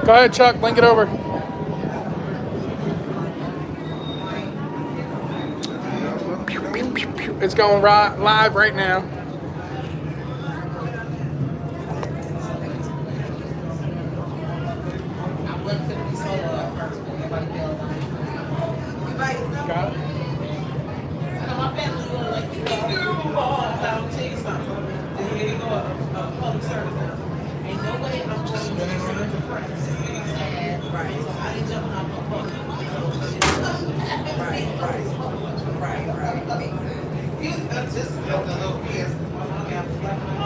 Go ahead, Chuck. Link it over. It's going live right now. Got it.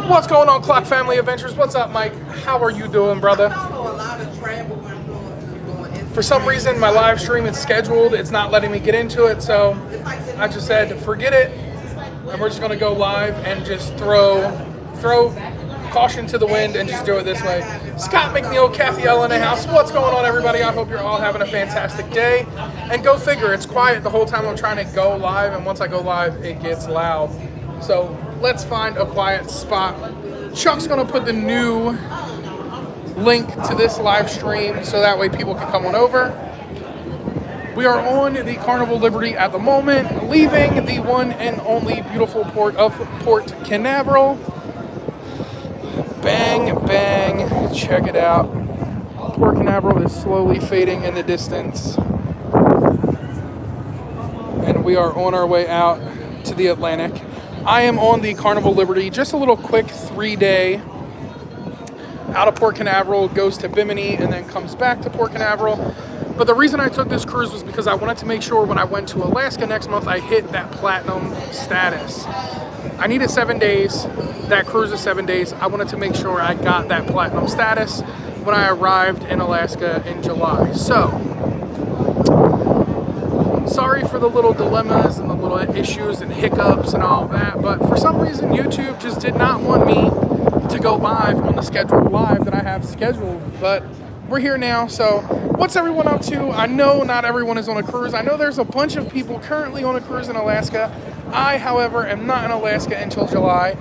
What's going on, Clock Family Adventures? What's up, Mike? How are you doing, brother? For some reason, my live stream is scheduled. It's not letting me get into it, so I just said, forget it. And we're just gonna go live and just throw caution to the wind and just do it this way. Scott McNeil, Kathy L in the house. What's going on, everybody? I hope you're all having a fantastic day. And go figure, it's quiet the whole time I'm trying to go live, and once I go live, it gets loud. So let's find a quiet spot. Chuck's gonna put the new link to this live stream so that way people can come on over. We are on the Carnival Liberty at the moment, leaving the one and only beautiful port of Port Canaveral. Bang, bang, check it out. Port Canaveral is slowly fading in the distance. And we are on our way out to the Atlantic. I am on the Carnival Liberty, just a little quick 3-day out of Port Canaveral, goes to Bimini, and then comes back to Port Canaveral. But the reason I took this cruise was because I wanted to make sure when I went to Alaska next month, I hit that platinum status. I needed 7 days. That cruise is 7 days. I wanted to make sure I got that platinum status when I arrived in Alaska in July. So, sorry for the little dilemmas and the little issues and hiccups and all that, but for some reason YouTube just did not want me to go live on the scheduled live that I have scheduled, but we're here now. So what's everyone up to? I know not everyone is on a cruise. I know there's a bunch of people currently on a cruise in Alaska. I, however, am not in Alaska until July.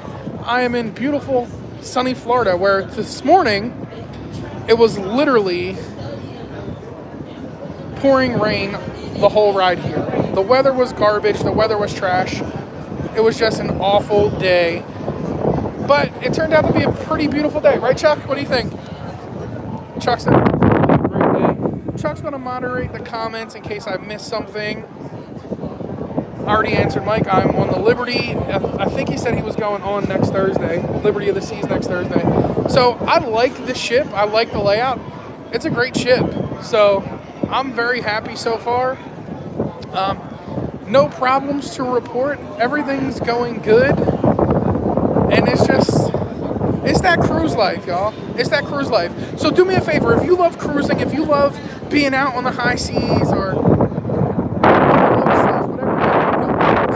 I am in beautiful sunny Florida, where this morning it was literally pouring rain the whole ride here. The weather was garbage. The weather was trash. It was just an awful day. But it turned out to be a pretty beautiful day. Right, Chuck? What do you think? Chuck said it was a great day. Chuck's going to moderate the comments in case I missed something. I already answered Mike. I'm on the Liberty. I think he said he was going on next Thursday. Liberty of the Seas next Thursday. So I like the ship. I like the layout. It's a great ship. So I'm very happy so far. No problems to report. Everything's going good. And it's that cruise life, y'all. It's that cruise life. So do me a favor. If you love cruising, if you love being out on the high seas or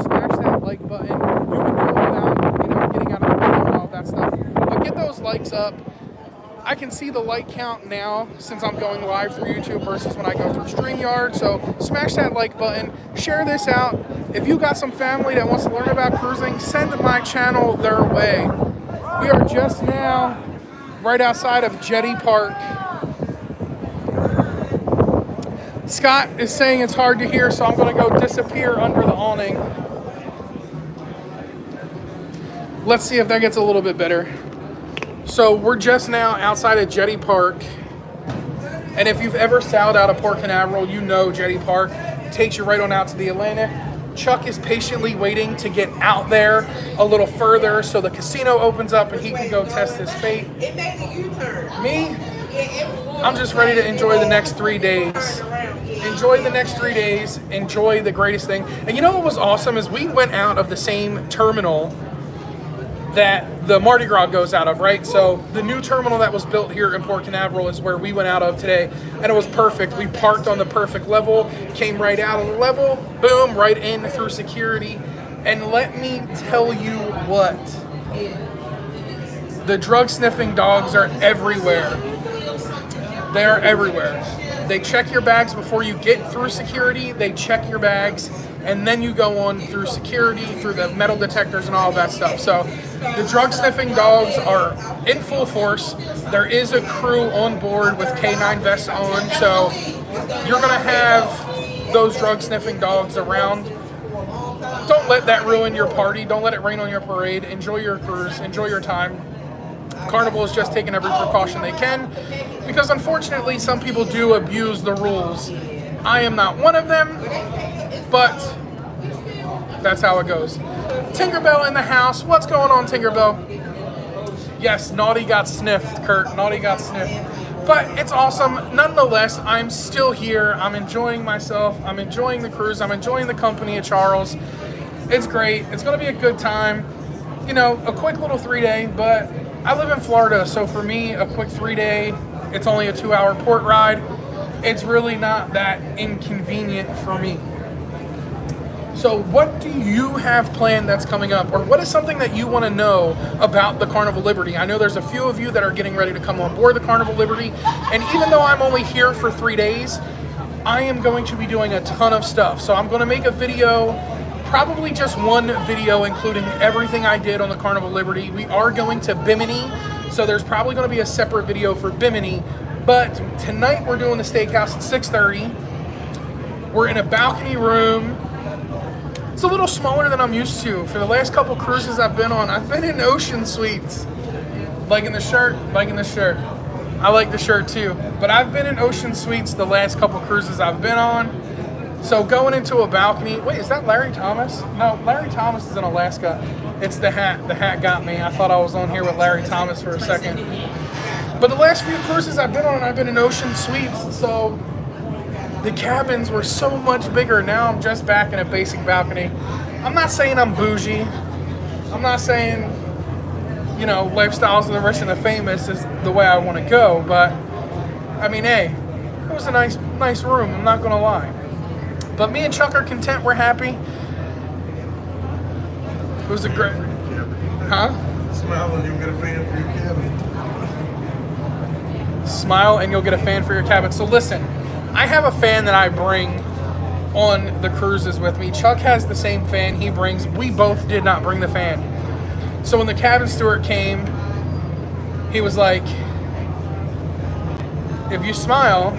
smash that like button. You can do it without, getting out of the video and all that stuff. But get those likes up. I can see the like count now since I'm going live through YouTube versus when I go through StreamYard. So smash that like button. Share this out. If you got some family that wants to learn about cruising, send my channel their way. We are just now right outside of Jetty Park. Scott is saying it's hard to hear, so I'm going to go disappear under the awning. Let's see if that gets a little bit better. So we're just now outside of Jetty Park. And if you've ever sailed out of Port Canaveral, you know Jetty Park takes you right on out to the Atlantic. Chuck is patiently waiting to get out there a little further so the casino opens up and he can go test his fate. It made a U-turn. Me? I'm just ready to enjoy the next 3 days. Enjoy the next 3 days. Enjoy the greatest thing. And you know what was awesome is we went out of the same terminal that the Mardi Gras goes out of, right? So the new terminal that was built here in Port Canaveral is where we went out of today, and it was perfect. We parked on the perfect level, came right out of the level, boom, right in through security. And let me tell you what, the drug sniffing dogs are everywhere. They are everywhere. They check your bags before you get through security. They check your bags and then you go on through security, through the metal detectors and all of that stuff. So the drug sniffing dogs are in full force. There is a crew on board with K9 vests on, so you're gonna have those drug sniffing dogs around. Don't let that ruin your party. Don't let it rain on your parade. Enjoy your cruise, enjoy your time. Carnival is just taking every precaution they can, because unfortunately some people do abuse the rules. I am not one of them, but that's how it goes. Tinkerbell in the house. What's going on, Tinkerbell? Yes, Naughty got sniffed, Kurt. Naughty got sniffed. But it's awesome. Nonetheless, I'm still here. I'm enjoying myself. I'm enjoying the cruise. I'm enjoying the company of Charles. It's great. It's going to be a good time. You know, a quick little 3-day, but I live in Florida, so for me, a quick 3-day, it's only a 2-hour port ride. It's really not that inconvenient for me. So what do you have planned that's coming up? Or what is something that you want to know about the Carnival Liberty? I know there's a few of you that are getting ready to come on board the Carnival Liberty. And even though I'm only here for 3 days, I am going to be doing a ton of stuff. So I'm going to make a video, probably just one video, including everything I did on the Carnival Liberty. We are going to Bimini, so there's probably going to be a separate video for Bimini. But tonight we're doing the steakhouse at 6:30. We're in a balcony room. It's a little smaller than I'm used to. For the last couple cruises I've been on, I've been in ocean suites. Liking the shirt, liking the shirt. I like the shirt too. But I've been in ocean suites the last couple cruises I've been on. So going into a balcony, wait, is that Larry Thomas? No, Larry Thomas is in Alaska. It's the hat. The hat got me. I thought I was on here with Larry Thomas for a second. But the last few cruises I've been on, I've been in ocean suites. So the cabins were so much bigger. Now I'm just back in a basic balcony. I'm not saying I'm bougie. I'm not saying, you know, lifestyles of the rich and the famous is the way I want to go. But, I mean, hey, it was a nice room. I'm not going to lie. But me and Chuck are content. We're happy. It was a great... Huh? Smile and you'll get a fan for your cabin. Smile and you'll get a fan for your cabin. So listen, I have a fan that I bring on the cruises with me. Chuck has the same fan he brings. We both did not bring the fan. So when the cabin steward came, he was like, if you smile...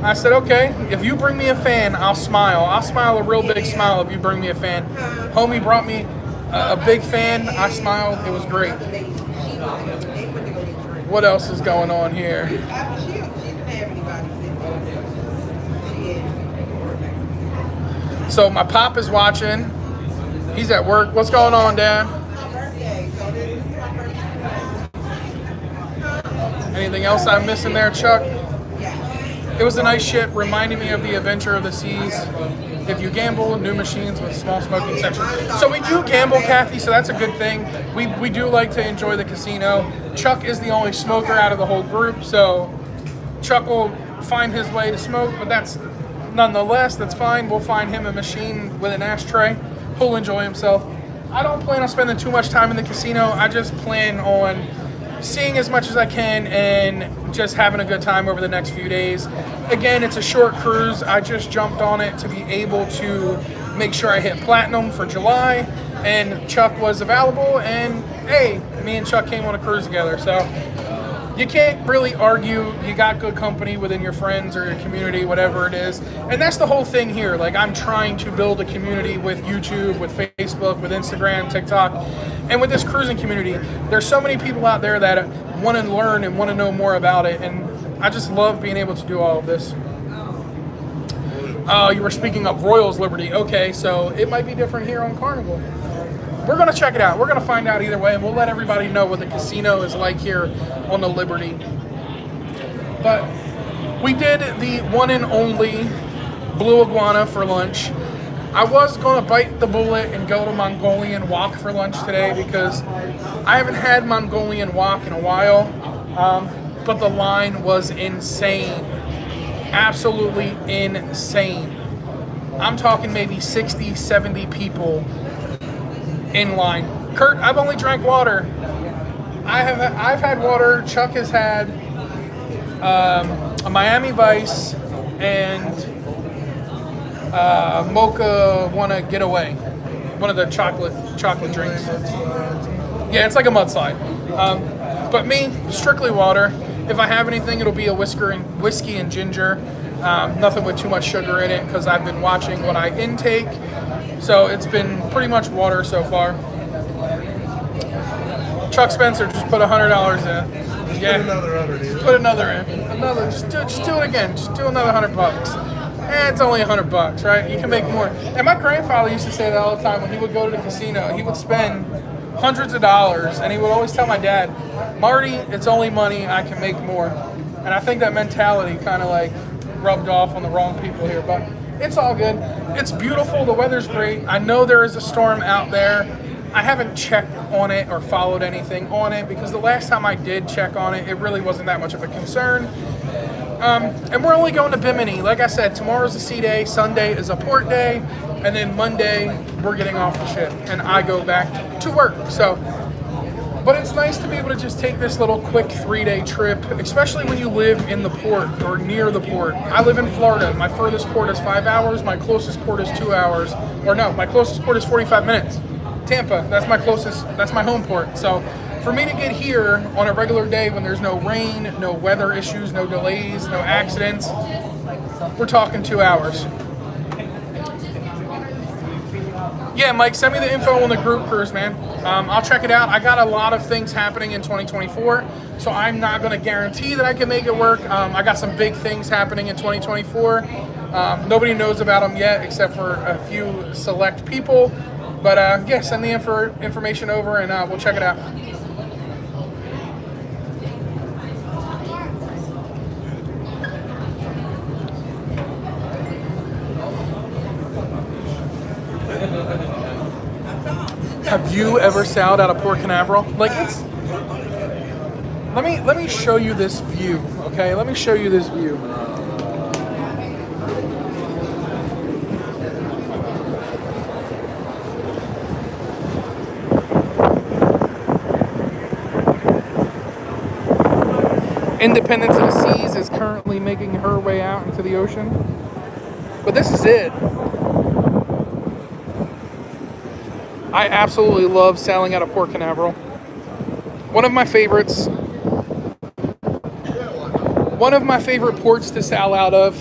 I said, okay, if you bring me a fan, I'll smile. I'll smile a real big smile if you bring me a fan. Homie brought me a big fan. I smiled. It was great. What else is going on here? So my pop is watching. He's at work. What's going on, Dad? Anything else I'm missing there, Chuck? It was a nice ship, reminding me of the Adventure of the Seas. If you gamble, new machines with small smoking section. So we do gamble, Kathy, so that's a good thing. We do like to enjoy the casino. Chuck is the only smoker out of the whole group, so Chuck will find his way to smoke, but that's nonetheless, that's fine. We'll find him a machine with an ashtray. He'll enjoy himself. I don't plan on spending too much time in the casino. I just plan on seeing as much as I can and just having a good time over the next few days. Again, it's a short cruise. I just jumped on it to be able to make sure I hit platinum for July, and Chuck was available, and hey, me and Chuck came on a cruise together. So you can't really argue. You got good company within your friends or your community, whatever it is. And that's the whole thing here. Like, I'm trying to build a community with YouTube, with Facebook, with Instagram, TikTok, and with this cruising community. There's so many people out there that want to learn and want to know more about it. And I just love being able to do all of this. Oh, you were speaking of Royals Liberty. Okay, so it might be different here on Carnival. We're going to check it out. We're going to find out either way, and we'll let everybody know what the casino is like here on the Liberty. But we did the one and only Blue Iguana for lunch. I was going to bite the bullet and go to Mongolian Wok for lunch today because I haven't had Mongolian Wok in a while, but the line was insane. Absolutely insane. I'm talking maybe 60, 70 people in line. Kurt, I've only drank water. I've had water. Chuck has had a Miami Vice and Mocha Wanna Get Away, one of the chocolate drinks. Yeah, it's like a mudslide. But me, strictly water. If I have anything, it'll be a whiskey and ginger. Nothing with too much sugar in it because I've been watching what I intake. So it's been pretty much water so far. Chuck Spencer just put $100 in. Yeah. Put another 100 in. Put another in. Just do it again. Just do another $100. It's only $100, right? You can make more. And my grandfather used to say that all the time when he would go to the casino. He would spend hundreds of dollars, and he would always tell my dad, Marty, it's only money, I can make more. And I think that mentality kind of like rubbed off on the wrong people here, but it's all good. It's beautiful, the weather's great. I know there is a storm out there. I haven't checked on it or followed anything on it because the last time I did check on it, it really wasn't that much of a concern. And we're only going to Bimini. Like I said, tomorrow's a sea day, Sunday is a port day, and then Monday we're getting off the ship and I go back to work. So, but it's nice to be able to just take this little quick 3-day trip, especially when you live in the port or near the port. I live in Florida. My furthest port is 5 hours. My closest port is 2 hours. Or no, my closest port is 45 minutes. Tampa, that's my closest, that's my home port. So for me to get here on a regular day when there's no rain, no weather issues, no delays, no accidents, we're talking 2 hours. Yeah, Mike, send me the info on the group cruise, man. I'll check it out. I got a lot of things happening in 2024, so I'm not going to guarantee that I can make it work. I got some big things happening in 2024. Nobody knows about them yet except for a few select people. But yeah, send the information over and we'll check it out. Have you ever sailed out of Port Canaveral? Like it's. Let me show you this view, okay? Let me show you this view. Independence of the Seas is currently making her way out into the ocean. But this is it. I absolutely love sailing out of Port Canaveral. One of my favorites. One of my favorite ports to sail out of,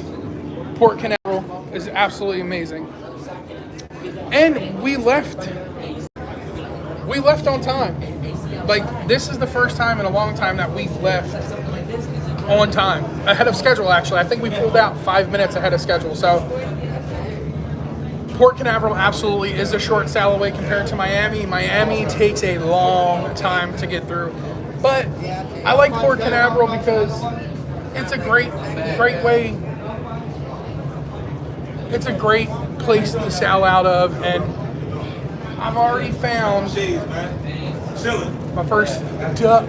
Port Canaveral, is absolutely amazing. And we left on time. Like, this is the first time in a long time that we left on time, ahead of schedule. Actually, I think we pulled out 5 minutes ahead of schedule. So Port Canaveral absolutely is a short sail away compared to Miami. Miami takes a long time to get through, but I like Port Canaveral because it's a great way. It's a great place to sail out of, and I've already found my first duck.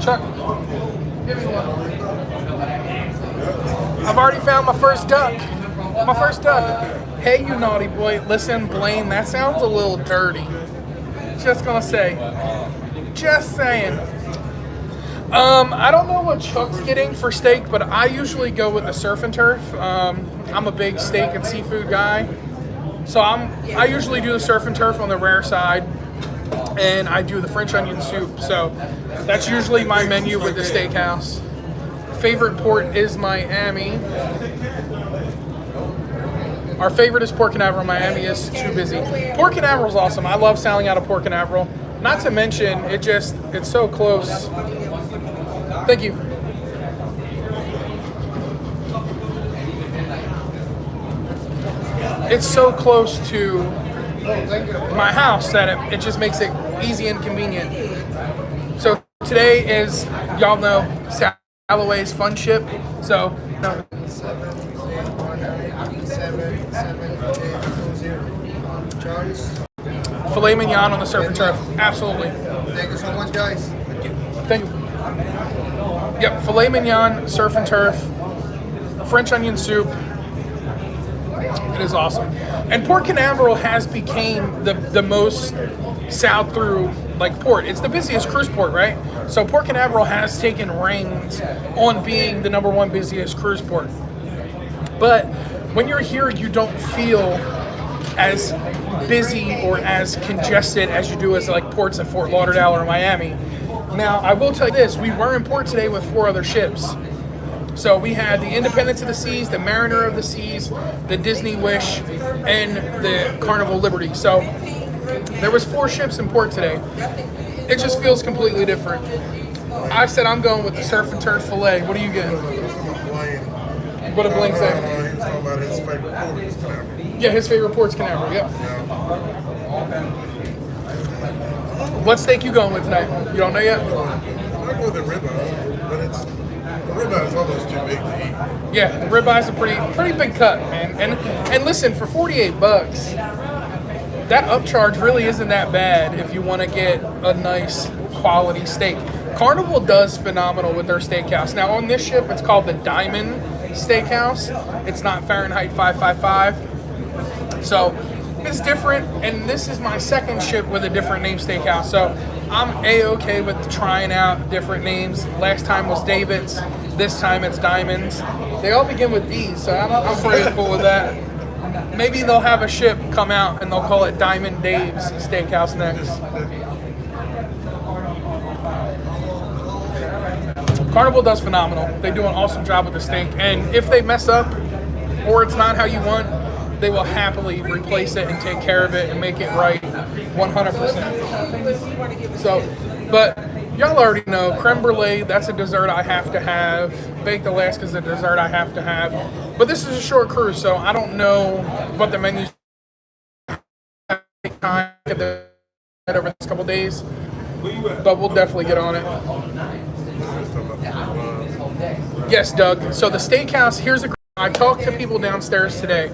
Chuck, give me one. I've already found my first duck. My first duck. Hey, you naughty boy. Listen, Blaine, that sounds a little dirty. Just gonna say. Just saying. I don't know what Chuck's getting for steak, but I usually go with the surf and turf. I'm a big steak and seafood guy. So I usually do the surf and turf on the rare side. And I do the French onion soup. So that's usually my menu with the steakhouse. Favorite port is Miami. Our favorite is Port Canaveral. Miami is too busy. Port Canaveral is awesome. I love sailing out of Port Canaveral. Not to mention, it's so close. Thank you. It's so close to my house that it just makes it easy and convenient. So today is, y'all know, Salloway's Fun Ship. So filet mignon on the surf and turf. Absolutely. Thank you so much, guys. Thank you. Yep, filet mignon, surf and turf, French onion soup. It is awesome. And Port Canaveral has became the most sailed through like port. It's the busiest cruise port, right? So Port Canaveral has taken reins on being the #1 busiest cruise port. But when you're here, you don't feel as busy or as congested as you do as like ports at Fort Lauderdale or Miami. Now, I will tell you this, we were in port today with 4 other ships. So we had the Independence of the Seas, the Mariner of the Seas, the Disney Wish, and the Carnival Liberty. So there was 4 ships in port today. It just feels completely different. I said I'm going with the Surf and Turf Filet. What are you getting? What did Blaine say? He's talking about his favorite port is Canaveral. Yeah, his favorite port's Canaveral, yep. What steak you going with tonight? You don't know yet? I go with the ribeye, but the ribeye is almost too big to eat. Yeah, the ribeye's a pretty big cut, man. And listen, for $48, that upcharge really isn't that bad if you want to get a nice quality steak. Carnival does phenomenal with their steakhouse. Now on this ship, it's called the Diamond Steakhouse. It's not Fahrenheit 555. So it's different, and this is my second ship with a different name steakhouse. So I'm A-okay with trying out different names. Last time was David's. This time it's Diamonds. They all begin with D's, so I'm pretty cool with that. Maybe they'll have a ship come out and they'll call it Diamond Dave's Steakhouse next. Carnival does phenomenal. They do an awesome job with the steak, and if they mess up or it's not how you want, they will happily replace it and take care of it and make it right 100%. So, but y'all already know, creme brulee, that's a dessert I have to have. Baked Alaska is a dessert I have to have. But this is a short cruise, so I don't know what the menu's time over the next couple days. But we'll definitely get on it. Yes, Doug. So the steakhouse, I talked to people downstairs today.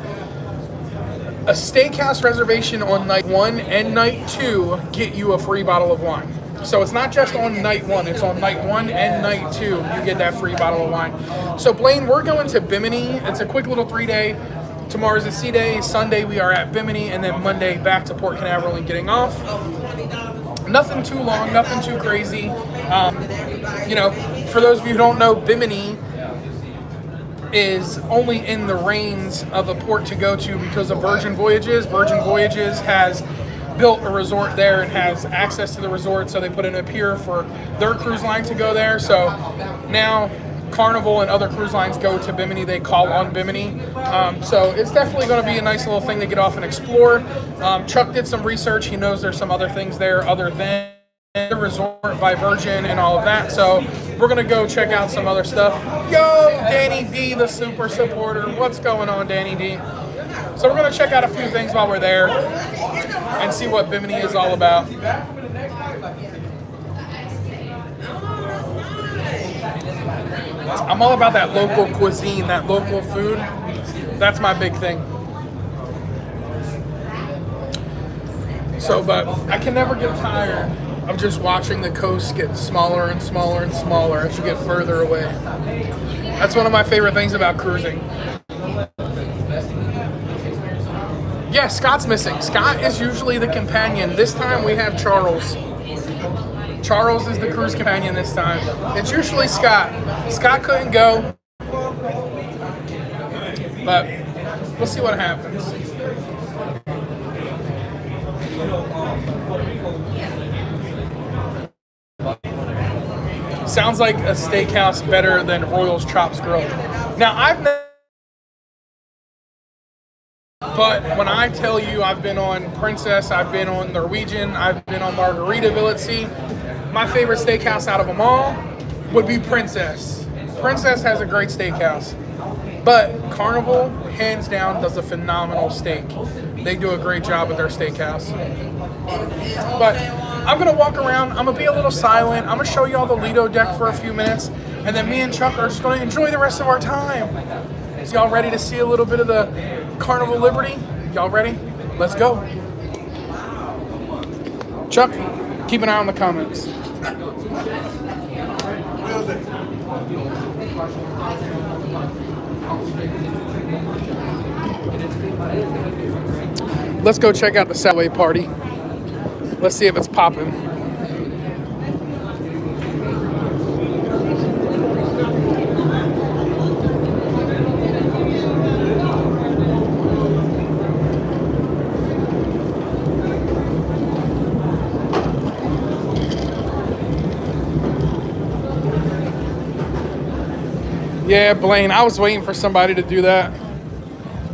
A steakhouse reservation on night 1 and night 2 get you a free bottle of wine. So it's not just on night 1, it's on night 1 and night 2 you get that free bottle of wine. So Blaine, we're going to Bimini. It's a quick little 3-day. Tomorrow's a sea day. Sunday we are at Bimini, and then Monday back to Port Canaveral and getting off. Nothing too long, nothing too crazy. For those of you who don't know, Bimini is only in the reins of a port to go to because of Virgin Voyages. Virgin Voyages has built a resort there and has access to the resort, so they put in a pier for their cruise line to go there. So now Carnival and other cruise lines go to Bimini. They call on Bimini. So it's definitely going to be a nice little thing to get off and explore. Chuck did some research. He knows there's some other things there other than the resort by Virgin and all of that. So we're going to go check out some other stuff. Yo, Danny D, the super supporter. What's going on, Danny D? So we're going to check out a few things while we're there and see what Bimini is all about. I'm all about that local cuisine, that local food. That's my big thing. So, but I can never get tired of just watching the coast get smaller and smaller and smaller as you get further away. That's one of my favorite things about cruising. Yeah, Scott's missing. Scott is usually the companion. This time we have Charles. Charles is the cruise companion this time. It's usually Scott. Scott couldn't go, but we'll see what happens. Sounds like a steakhouse better than Royal's Chops Grill. Now, I've never, but when I tell you I've been on Princess, I've been on Norwegian, I've been on Margaritaville at Sea, my favorite steakhouse out of them all would be Princess. Princess has a great steakhouse, but Carnival, hands down, does a phenomenal steak. They do a great job with their steakhouse. But I'm going to walk around. I'm going to be a little silent. I'm going to show you all the Lido deck for a few minutes, and then me and Chuck are just going to enjoy the rest of our time. So y'all ready to see a little bit of the Carnival Liberty? Y'all ready? Let's go. Chuck, keep an eye on the comments. Let's go check out the Subway party. Let's see if it's popping. Yeah, Blaine, I was waiting for somebody to do that.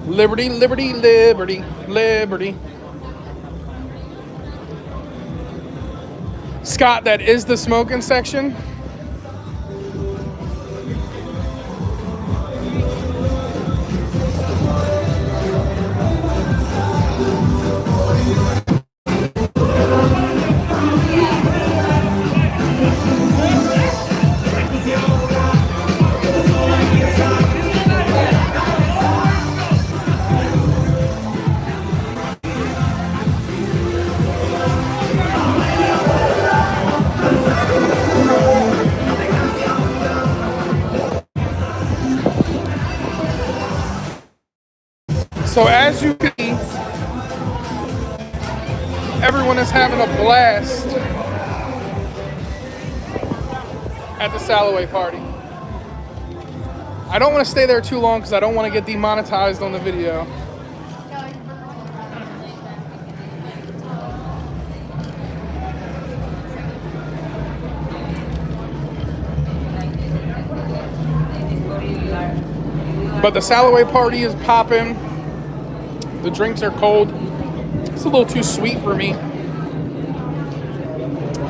Liberty, liberty, liberty, liberty. Scott, that is the smoking section. So as you can see, everyone is having a blast at the Salloway party. I don't want to stay there too long because I don't want to get demonetized on the video. But the Salloway party is popping. The drinks are cold. It's a little too sweet for me.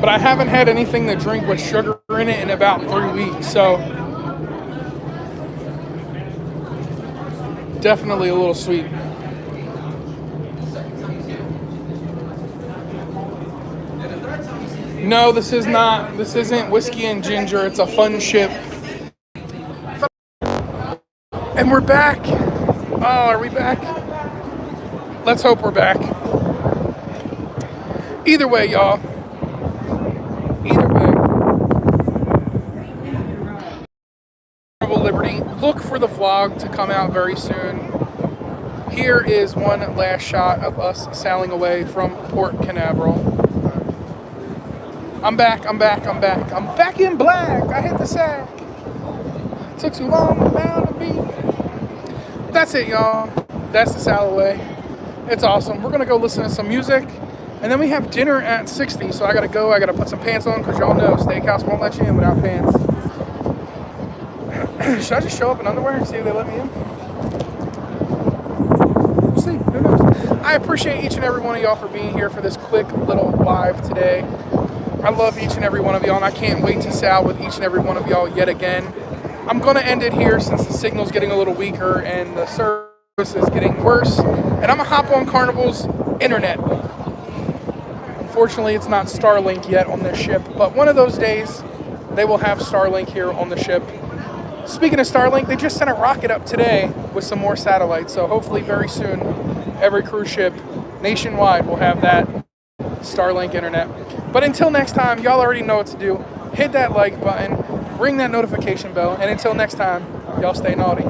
But I haven't had anything to drink with sugar in it in about 3 weeks, so definitely a little sweet. No, this isn't whiskey and ginger. It's a fun ship. And we're back. Oh, are we back? Let's hope we're back. Either way, y'all. Either way. Travel Liberty. Look for the vlog to come out very soon. Here is one last shot of us sailing away from Port Canaveral. I'm back. I'm back in black. I hit the sack. It took too long now to be. That's it, y'all. That's the Salloway. It's awesome. We're gonna go listen to some music, and then we have dinner at 60. So I gotta go. I gotta put some pants on because y'all know steakhouse won't let you in without pants. Should I just show up in underwear and see if they let me in? We'll see. Who knows? I appreciate each and every one of y'all for being here for this quick little live today. I love each and every one of y'all, and I can't wait to sail with each and every one of y'all yet again. I'm gonna end it here since the signal's getting a little weaker and the service is getting worse, and I'm gonna hop on Carnival's internet. Unfortunately, it's not Starlink yet on this ship, but one of those days they will have Starlink here on the ship. Speaking of Starlink, they just sent a rocket up today with some more satellites, so hopefully very soon every cruise ship nationwide will have that Starlink internet. But until next time, y'all already know what to do. Hit that like button, ring that notification bell, and until next time, y'all stay naughty.